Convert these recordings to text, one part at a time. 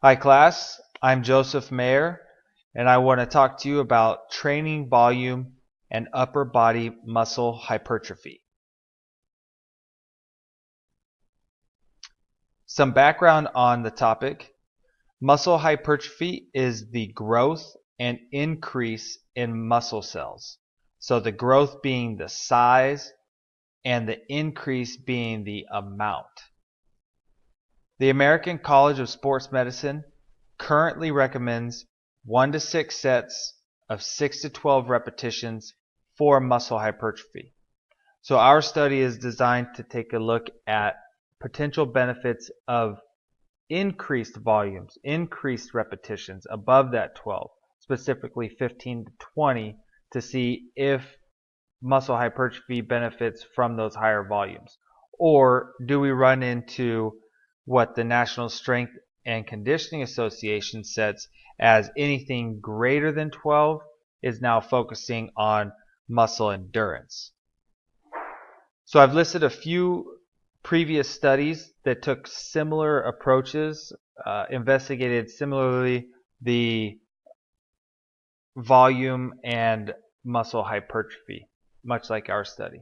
Hi class, I'm Joseph Mayer and I want to talk to you about training volume and upper body muscle hypertrophy. Some background on the topic. Muscle hypertrophy is the growth and increase in muscle cells. So the growth being the size and the increase being the amount. The American College of Sports Medicine currently recommends 1 to 6 sets of 6 to 12 repetitions for muscle hypertrophy. So our study is designed to take a look at potential benefits of increased volumes, increased repetitions above that 12, specifically 15 to 20, to see if muscle hypertrophy benefits from those higher volumes. Or do we run into what the National Strength and Conditioning Association sets as anything greater than 12 is now focusing on muscle endurance? So I've listed a few previous studies that took similar approaches, investigated similarly the volume and muscle hypertrophy, much like our study.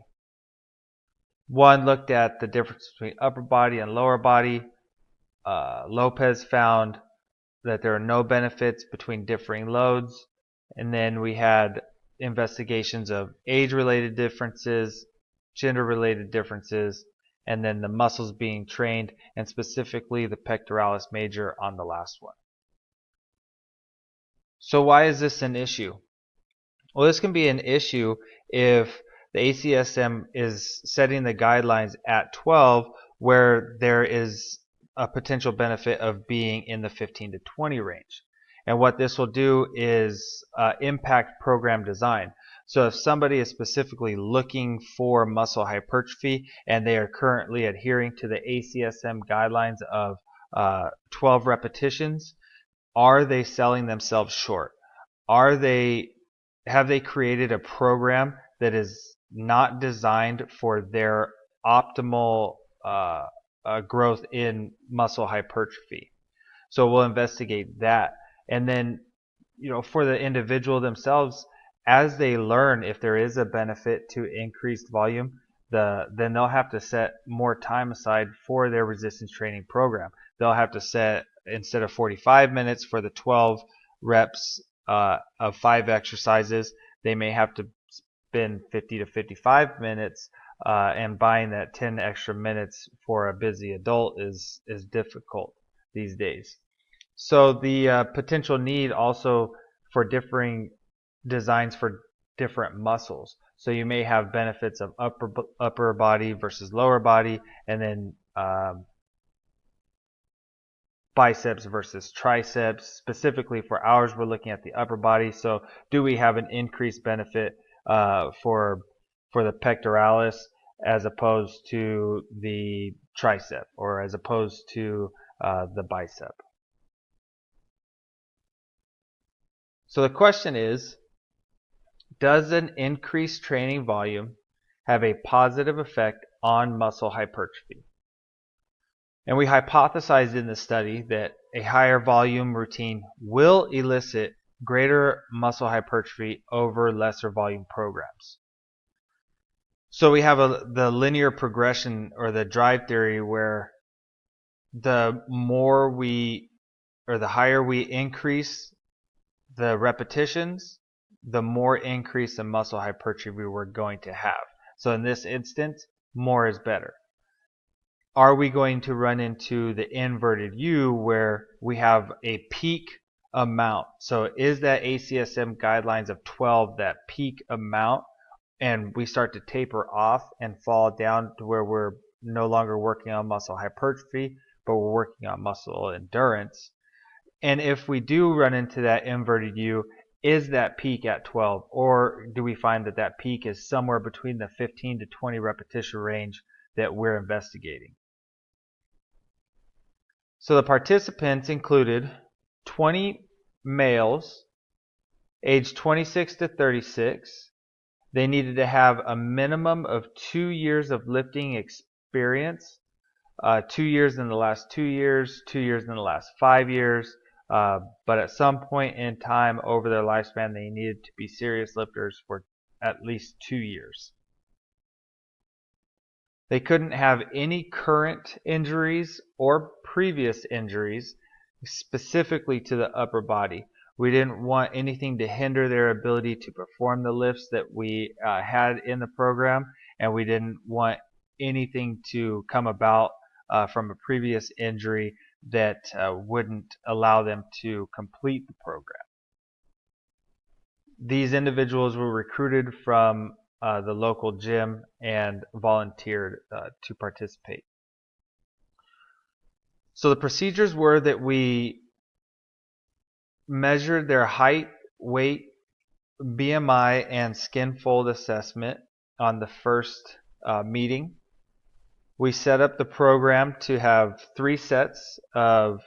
One looked at the difference between upper body and lower body. Lopez found that there are no benefits between differing loads. And then we had investigations of age-related differences, gender-related differences, and then the muscles being trained, and specifically the pectoralis major on the last one. So why is this an issue? Well, this can be an issue if the ACSM is setting the guidelines at 12 where there is a potential benefit of being in the 15 to 20 range. And what this will do is impact program design. So if somebody is specifically looking for muscle hypertrophy and they are currently adhering to the ACSM guidelines of 12 repetitions, are they selling themselves short? Have they created a program that is not designed for their optimal growth in muscle hypertrophy? So we'll investigate that. And then, for the individual themselves, as they learn if there is a benefit to increased volume, then they'll have to set more time aside for their resistance training program. They'll have to set, instead of 45 minutes for the 12 reps of 5 exercises, they may have to spend 50 to 55 minutes, and buying that 10 extra minutes for a busy adult is difficult these days. So the potential need also for differing designs for different muscles. So you may have benefits of upper body versus lower body, and then biceps versus triceps. Specifically for ours, we're looking at the upper body. So do we have an increased benefit for the pectoralis as opposed to the tricep, or as opposed to the bicep? So the question is, does an increased training volume have a positive effect on muscle hypertrophy? And we hypothesized in the study that a higher volume routine will elicit greater muscle hypertrophy over lesser volume programs. So we have the linear progression, or the drive theory, where the higher we increase the repetitions, the more increase in muscle hypertrophy we're going to have. So in this instance, more is better. Are we going to run into the inverted U where we have a peak amount? So is that ACSM guidelines of 12 that peak amount, and we start to taper off and fall down to where we're no longer working on muscle hypertrophy, but we're working on muscle endurance? And if we do run into that inverted U, is that peak at 12, or do we find that that peak is somewhere between the 15 to 20 repetition range that we're investigating? So the participants included 20 males aged 26 to 36. They needed to have a minimum of 2 years of lifting experience, 2 years in the last 2 years, 2 years in the last 5 years. But at some point in time over their lifespan, they needed to be serious lifters for at least 2 years. They couldn't have any current injuries or previous injuries specifically to the upper body. We didn't want anything to hinder their ability to perform the lifts that we had in the program, and we didn't want anything to come about from a previous injury that wouldn't allow them to complete the program. These individuals were recruited from the local gym and volunteered to participate. So the procedures were that we measured their height, weight, BMI, and skin fold assessment on the first meeting. We set up the program to have 3 sets of,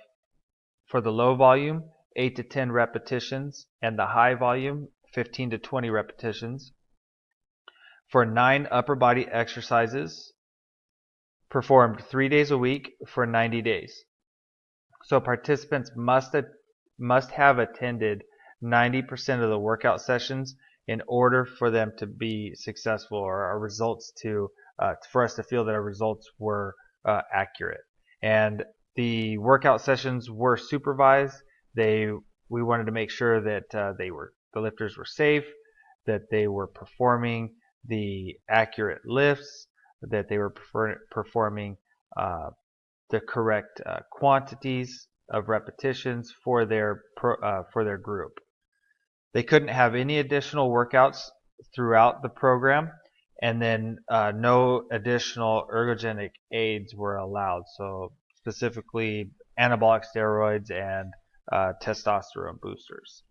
for the low volume, 8 to 10 repetitions, and the high volume, 15 to 20 repetitions, for 9 upper body exercises, performed 3 days a week for 90 days. So participants must have attended 90% of the workout sessions in order for them to be successful, or our results for us to feel that our results were accurate. And the workout sessions were supervised. We wanted to make sure that the lifters were safe, that they were performing the accurate lifts, that they were performing the correct quantities of repetitions for their group. They couldn't have any additional workouts throughout the program, and then no additional ergogenic aids were allowed. So specifically anabolic steroids and testosterone boosters.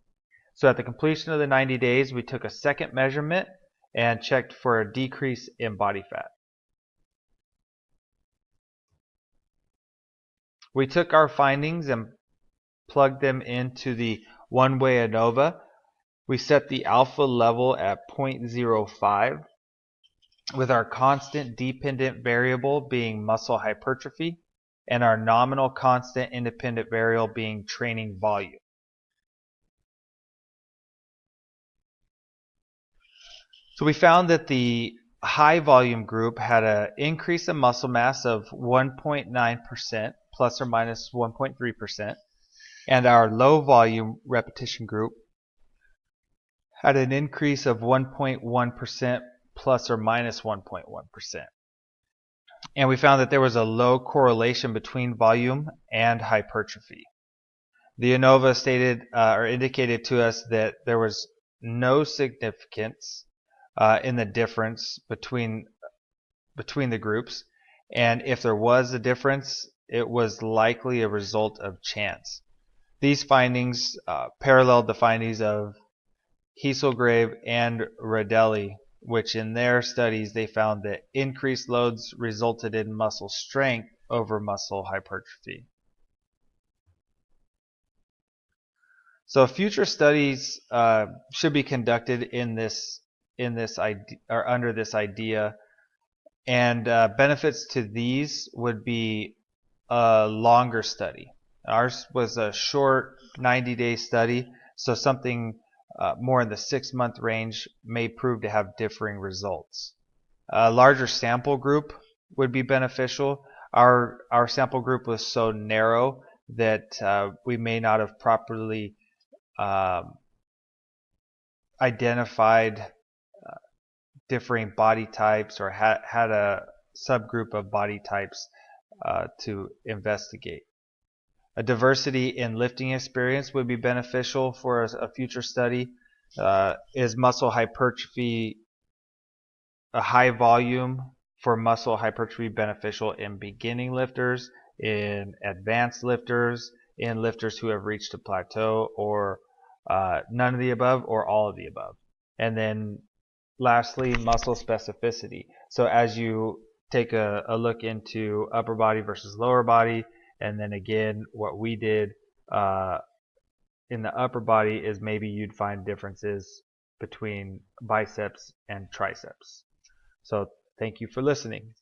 So at the completion of the 90 days, we took a second measurement and checked for a decrease in body fat. We took our findings and plugged them into the one-way ANOVA. We set the alpha level at 0.05, with our constant dependent variable being muscle hypertrophy and our nominal constant independent variable being training volume. So we found that the high volume group had an increase in muscle mass of 1.9%, plus or minus 1.3%, and our low volume repetition group had an increase of 1.1%, plus or minus 1.1%. And we found that there was a low correlation between volume and hypertrophy. The ANOVA stated or indicated to us that there was no significance in the difference between the groups, and if there was a difference, it was likely a result of chance. These findings paralleled the findings of Heselgrave and Rodelli, which in their studies they found that increased loads resulted in muscle strength over muscle hypertrophy. So future studies should be conducted under this idea, and benefits to these would be a longer study. Ours was a short 90-day study, so something more in the 6-month range may prove to have differing results. A larger sample group would be beneficial. Our sample group was so narrow that we may not have properly identified differing body types, or had a subgroup of body types to investigate. A diversity in lifting experience would be beneficial for a future study. Is muscle hypertrophy, a high volume for muscle hypertrophy, beneficial in beginning lifters, in advanced lifters, in lifters who have reached a plateau, or none of the above, or all of the above? And then lastly, muscle specificity. So as you take a look into upper body versus lower body, and then again what we did in the upper body is maybe you'd find differences between biceps and triceps. So thank you for listening.